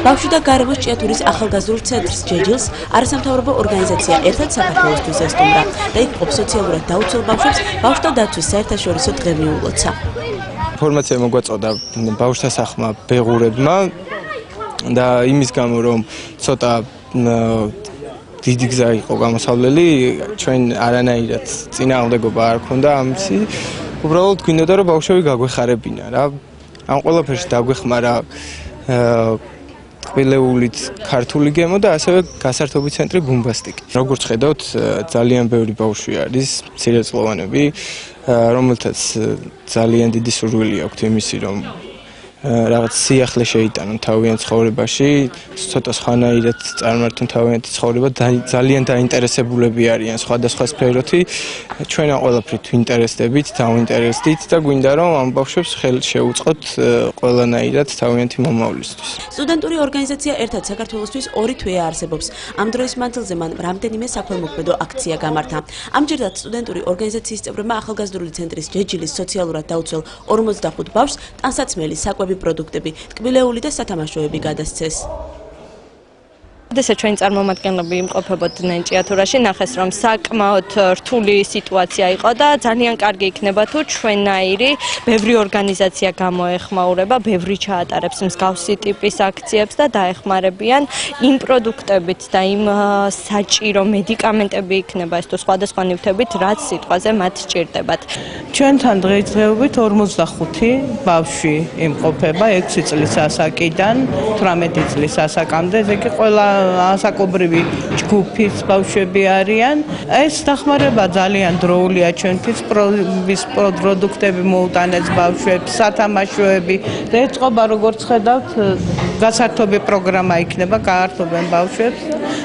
ბავშვი და გარემოს ჭიათურის ახალგაზრდულ ცენტრის ჯეჯილს არასამთავრობო ორგანიზაცია ერთად საქართველოსთვის ესტუმრა და იქ ყოფ სოციალურად დაუცველ ბავშვებს ბავშვთა დაცვის საერთაშორისო დღე მიულოცა. ინფორმაცია მოგვაწოდა ბავშვთა სახმა ბეღურებმა და იმის გამო რომ ცოტა დიდი გზა იყო გამოსავლელი, ჩვენ არანაირად წინააღმდეგობა არ ქონდა ამისი. უბრალოდ გვინდოდა რომ ბავშვები გაგვეხარებინა რა. ამ ყველაფერში დაგვეხმარა კბილეულით ქართული გემო და ასევე გასართობი ცენტრი ბუმბასტიკი. როგორც ხედავთ, ძალიან ბევრი ბავშვი არის, მცირეწლოვანები, რომელთაც ძალიან დიდი სურვილი აქვთ იმისი, რომ რაღაც სიახლე შეიტანონ თავიანთ ცხოვრებაში, ცოტა სხვანაირად წარმართონ თავიანთი ცხოვრება, ძალიან დაინტერესებულები არიან სხვადასხვა სფეროთი. ჩვენ ამ ყველაფრით ვინტერესდებით, დავინტერესდით და გვინდა რომ ამ ბავშვებს ხელი შეუწყოთ ყველანაირად თავიანთი მომავლისთვის. სტუდენტური ორგანიზაცია ერთად საქართველოსთვის 2 თვეა არსებობს. ამ დროის მანძილზე მან რამდენიმე საქველმოქმედო აქცია გამართა. ამჯერადად სტუდენტური ორგანიზაციის წევრებმა ახალგაზრდული ცენტრის ჯეჯილის სოციალურად დაუცველ 45 ბავშვს ტანსაცმელი, საკვები პროდუქტები, ტკბილეული და სათამაშოები გადასცეს. როდესაც ჩვენი წარმომადგენლები იმყოფებოდნენ ჭიათურაში, ნახეს რომ საკმაოდ რთული სიტუაცია იყო და ძალიან კარგი იქნება თუ ჩვენნაირი ბევრი ორგანიზაცია გამოეხმაურება, ბევრი ჩაატარებს მსგავსი ტიპის აქციებს და დაეხმარებიან იმ პროდუქტებით და იმ საჭირო მედიკამენტები იქნება ეს თუ სხვადასხვა ნივთებით, რაც სიტყვაზე მათ სჭირდებათ. ჩვენთან დღესდღეობით 45 ბავშვი იმყოფება 6 წლის ასაკიდან 18 წლის ასაკამდე, ესე იგი ყველა ასაკობრივი ჯგუფის ბავშვები არიან. ეს დახმარება ძალიან დროულია ჩვენთვის, პროდუქტები მოუტანეს ბავშვებს, სათამაშოები და ეწყობა როგორც ხედავთ, გასართობი პროგრამა იქნება, გაართობენ ბავშვებს.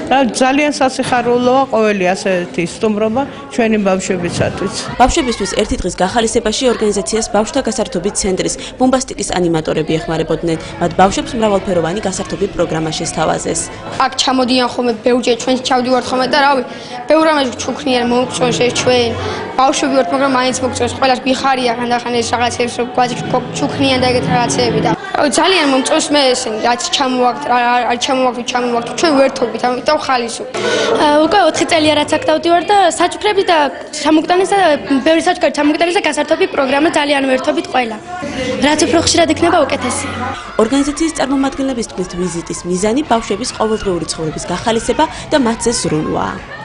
ძალიან სასიხარულოა ყოველი ასეთი სტუმრობა ჩვენი ბავშვებისათვის. ბავშვებისთვის ერთი დღის გახალისებაში ორგანიზაციას ბავშვთა გასართობი ცენტრის ბუმბასტიკის ანიმატორები ეხმარებოდნენ. მათ ბავშვებს მრავალფეროვანი გასართობი პროგრამა შესთავაზეს. აქ ჩამოდიან ხოლმე ბევრჯერ ჩვენს ჩავდივართ ხოლმე და რავი, ბევრ რამეში ჩუქნიან მომწონს ეს ჩვენ. ბავშვები ვართ, მაგრამ მაინც მოგწონს, ყველას გიხარია ხანდახან ეს რაღაცებს რომ გვაძ ჩუქნიან და ეგეთ რაღაცეები და ძალიან მომწონს მე ესენი, რაც ჩამოვაგდ, არ ჩამოვაგდ, ჩვენ ვერთობით, ამიტომ ხალისო. უკვე 4 წელია რაც აქ დავდივარ და საჩუქრები და ჩამოგტანეს და ბევრი საჩუქრები ჩამოგტანეს და გასართობი პროგრამა ძალიან ვერთობით ყველა. რაც უფრო ხშირად იქნება უკეთესია. ორგანიზაციის წარმომადგენლების თქმით, ვიზიტის მიზანი ბავშვების ყოველდღიური ცხოვრების გახალისება და მათზე ზრუნვა.